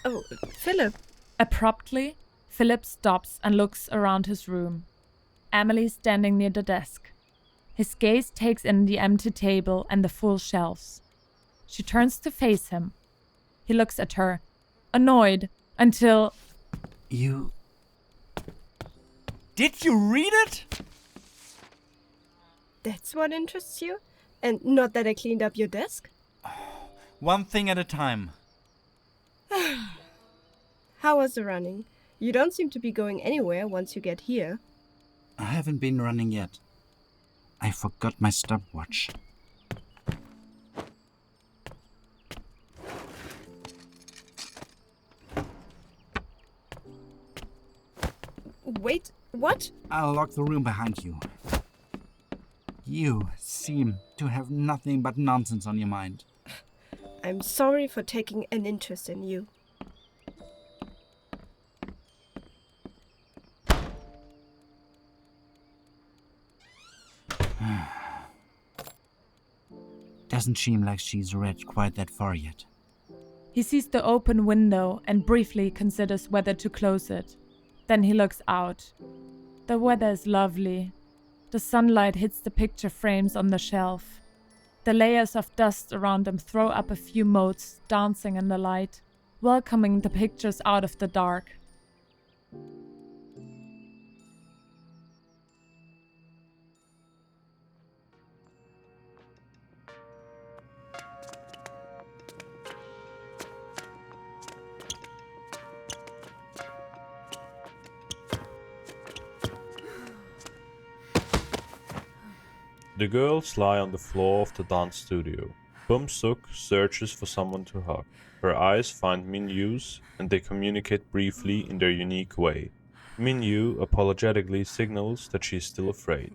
Oh, Philip. Abruptly, Philip stops and looks around his room. Emily is standing near the desk. His gaze takes in the empty table and the full shelves. She turns to face him. He looks at her, annoyed, until... You... Did you read it? That's what interests you? And not that I cleaned up your desk? One thing at a time. How was the running? You don't seem to be going anywhere once you get here. I haven't been running yet. I forgot my stopwatch. Wait, what? I'll lock the room behind you. You seem to have nothing but nonsense on your mind. I'm sorry for taking an interest in you. Doesn't seem like she's read quite that far yet. He sees the open window and briefly considers whether to close it. Then he looks out. The weather is lovely. The sunlight hits the picture frames on the shelf. The layers of dust around them throw up a few motes dancing in the light, welcoming the pictures out of the dark. The girls lie on the floor of the dance studio. Bom-Sook searches for someone to hug. Her eyes find Min-Yu's and they communicate briefly in their unique way. Min-Yu apologetically signals that she is still afraid,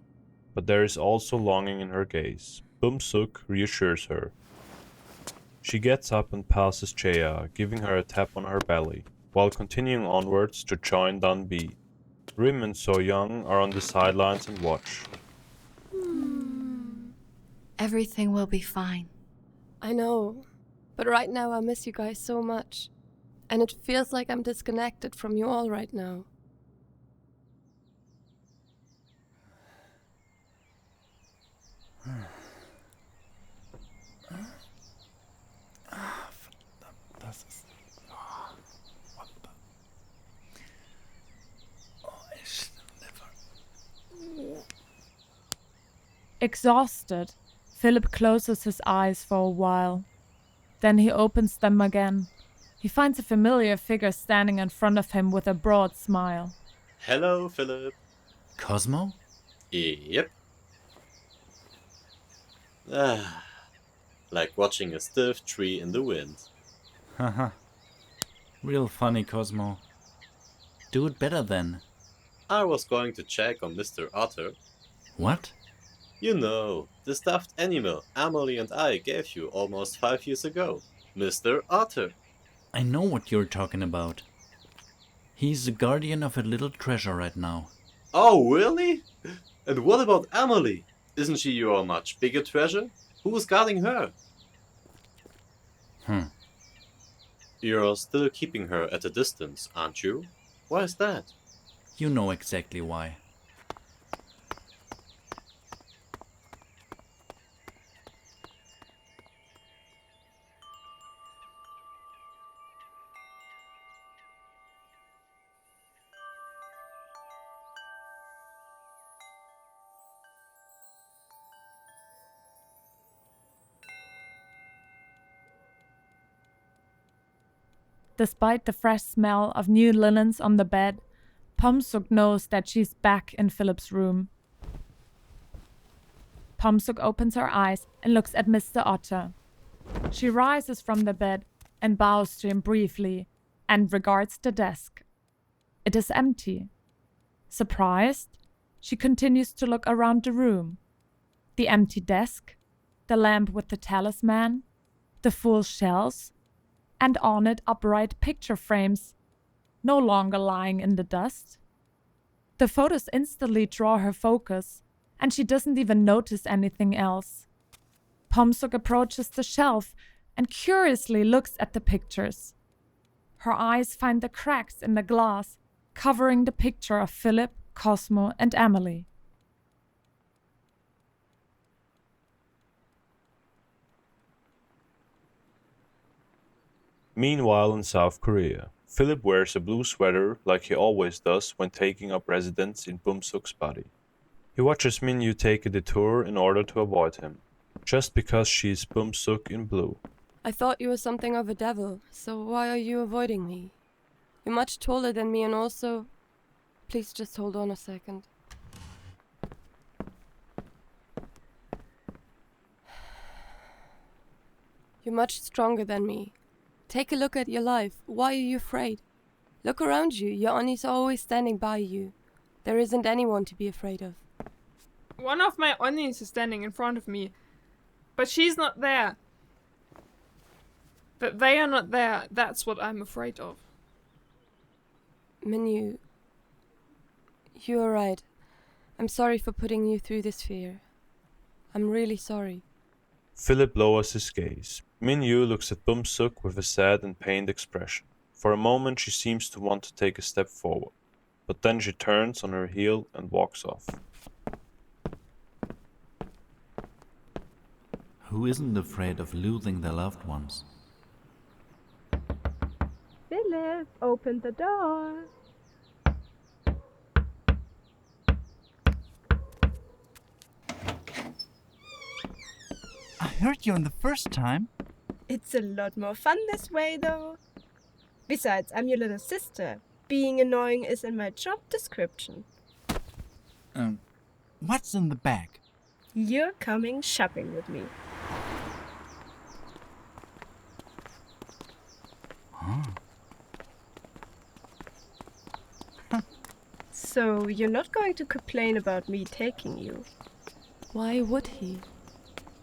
but there is also longing in her gaze. Bom-Sook reassures her. She gets up and passes Chea, giving her a tap on her belly, while continuing onwards to join Dan B. Rim and Seoyoung are on the sidelines and watch. Everything will be fine. I know, but right now I miss you guys so much. And it feels like I'm disconnected from you all right now. Das ist... what the... never... Exhausted, Philip closes his eyes for a while. Then he opens them again. He finds a familiar figure standing in front of him with a broad smile. Hello, Philip. Cosmo? Yep. Like watching a stiff tree in the wind. Haha. Real funny, Cosmo. Do it better then. I was going to check on Mr. Otter. What? You know, the stuffed animal Emily and I gave you almost 5 years ago. Mr. Otter. I know what you're talking about. He's the guardian of a little treasure right now. Oh, really? And what about Emily? Isn't she your much bigger treasure? Who's guarding her? You're still keeping her at a distance, aren't you? Why is that? You know exactly why. Despite the fresh smell of new linens on the bed, Bom-Sook knows that she's back in Philip's room. Bom-Sook opens her eyes and looks at Mr. Otter. She rises from the bed and bows to him briefly and regards the desk. It is empty. Surprised, she continues to look around the room. The empty desk, the lamp with the talisman, the full shelves, and on it upright picture frames, no longer lying in the dust. The photos instantly draw her focus, and she doesn't even notice anything else. Bom-Sook approaches the shelf and curiously looks at the pictures. her eyes find the cracks in the glass, covering the picture of Philip, Cosmo, and Emily. Meanwhile, in South Korea, Philip wears a blue sweater like he always does when taking up residence in Bom-Sook's body. He watches Minyu take a detour in order to avoid him, just because she is Bom-Sook in blue. I thought you were something of a devil, so why are you avoiding me? You're much taller than me and also... Please just hold on a second. You're much stronger than me. Take a look at your life. Why are you afraid? Look around you. Your Oni's always standing by you. There isn't anyone to be afraid of. One of my Onis is standing in front of me, but she's not there. That they are not there, that's what I'm afraid of. Minyu, you are right. I'm sorry for putting you through this fear. I'm really sorry. Philip lowers his gaze. Minyu looks at Bom-Sook with a sad and pained expression. For a moment she seems to want to take a step forward, but then she turns on her heel and walks off. Who isn't afraid of losing their loved ones? Philip, open the door. I heard you on the first time. It's a lot more fun this way, though. Besides, I'm your little sister. Being annoying is in my job description. What's in the bag? You're coming shopping with me. So, you're not going to complain about me taking you? Why would he?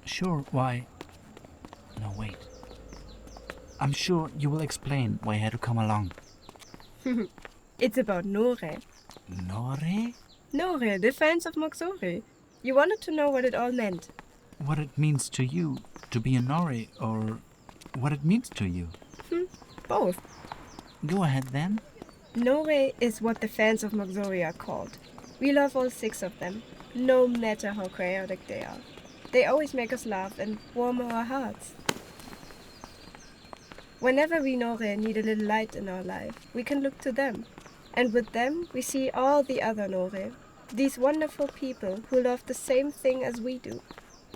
Sure, why? No, wait. I'm sure you will explain why I had to come along. It's about Nore. Nore? Nore, the fans of Moksori. You wanted to know what it all meant. What it means to you to be a Nore, or what it means to you? Both. Go ahead then. Nore is what the fans of Moksori are called. We love all 6 of them, no matter how chaotic they are. They always make us laugh and warm our hearts. Whenever we Nore need a little light in our life, we can look to them. And with them, we see all the other Nore. These wonderful people who love the same thing as we do.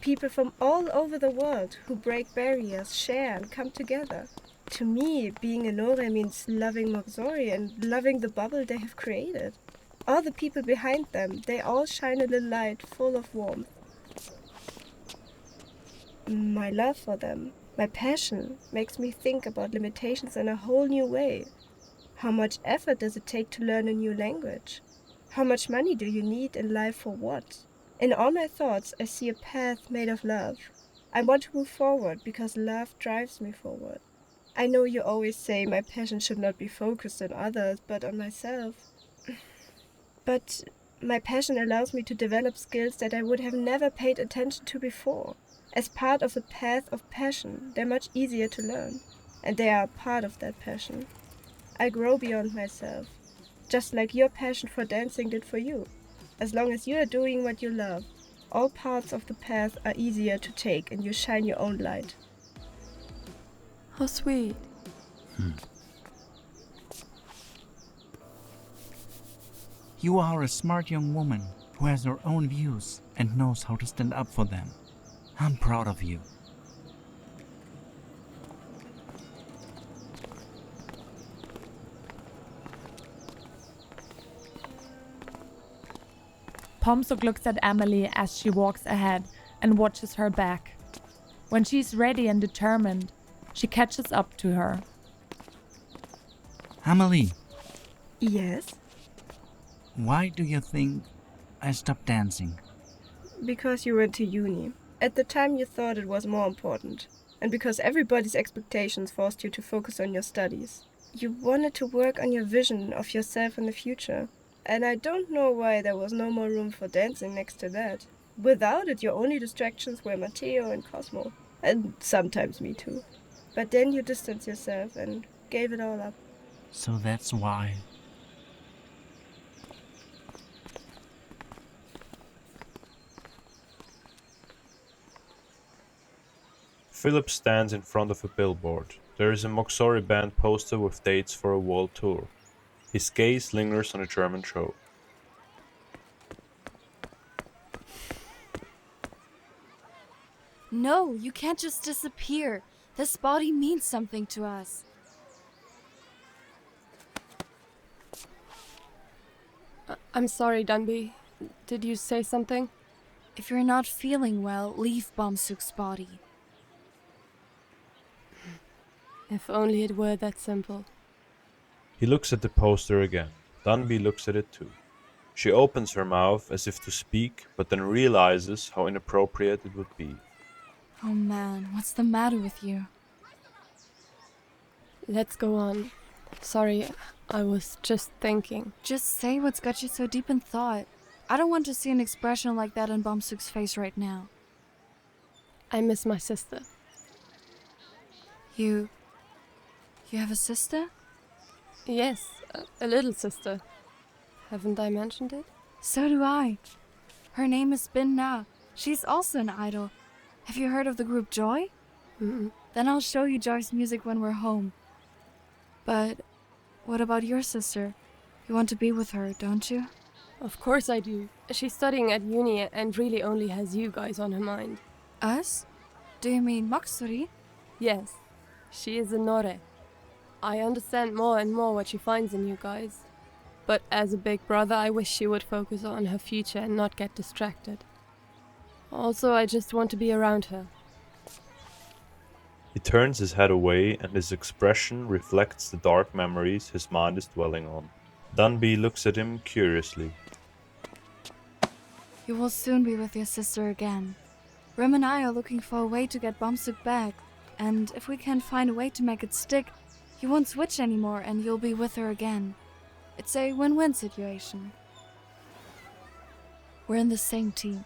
People from all over the world who break barriers, share and come together. To me, being a Nore means loving Moksori and loving the bubble they have created. All the people behind them, they all shine a little light full of warmth. My love for them, my passion, makes me think about limitations in a whole new way. How much effort does it take to learn a new language? How much money do you need in life for what? In all my thoughts, I see a path made of love. I want to move forward because love drives me forward. I know you always say my passion should not be focused on others, but on myself. But my passion allows me to develop skills that I would have never paid attention to before. As part of a path of passion, they're much easier to learn, and they are a part of that passion. I grow beyond myself, just like your passion for dancing did for you. As long as you are doing what you love, all parts of the path are easier to take and you shine your own light. How sweet. You are a smart young woman who has her own views and knows how to stand up for them. I'm proud of you. Bom-Sook looks at Emily as she walks ahead and watches her back. When she's ready and determined, she catches up to her. Emily, Yes? why do you think I stopped dancing? Because you went to uni. At the time you thought it was more important. And because everybody's expectations forced you to focus on your studies. You wanted to work on your vision of yourself in the future. And I don't know why there was no more room for dancing next to that. Without it, your only distractions were Matteo and Cosmo. And sometimes me too. But then you distanced yourself and gave it all up. So that's why. Philip stands in front of a billboard. There is a Moxori band poster with dates for a world tour. His gaze lingers on a German show. No, you can't just disappear. This body means something to us. I'm sorry, Dunby. Did you say something? If you're not feeling well, leave Bom-Sook's body. If only it were that simple. He looks at the poster again. Dunby looks at it too. She opens her mouth as if to speak, but then realizes how inappropriate it would be. Oh man, what's the matter with you? Let's go on. Sorry, I was just thinking. Just say what's got you so deep in thought. I don't want to see an expression like that on Bom-Sook's face right now. I miss my sister. You have a sister? Yes, a little sister. Haven't I mentioned it? So do I. Her name is Bin Na. She's also an idol. Have you heard of the group Joy? Mm-mm. Then I'll show you Joy's music when we're home. But what about your sister? You want to be with her, don't you? Of course I do. She's studying at uni and really only has you guys on her mind. Us? Do you mean Moxori? Yes, she is a Nore. I understand more and more what she finds in you guys. But as a big brother, I wish she would focus on her future and not get distracted. Also, I just want to be around her. He turns his head away and his expression reflects the dark memories his mind is dwelling on. Dunby looks at him curiously. You will soon be with your sister again. Rim and I are looking for a way to get Bom-Sook back, and if we can find a way to make it stick, you won't switch anymore and you'll be with her again. It's a win-win situation. We're in the same team.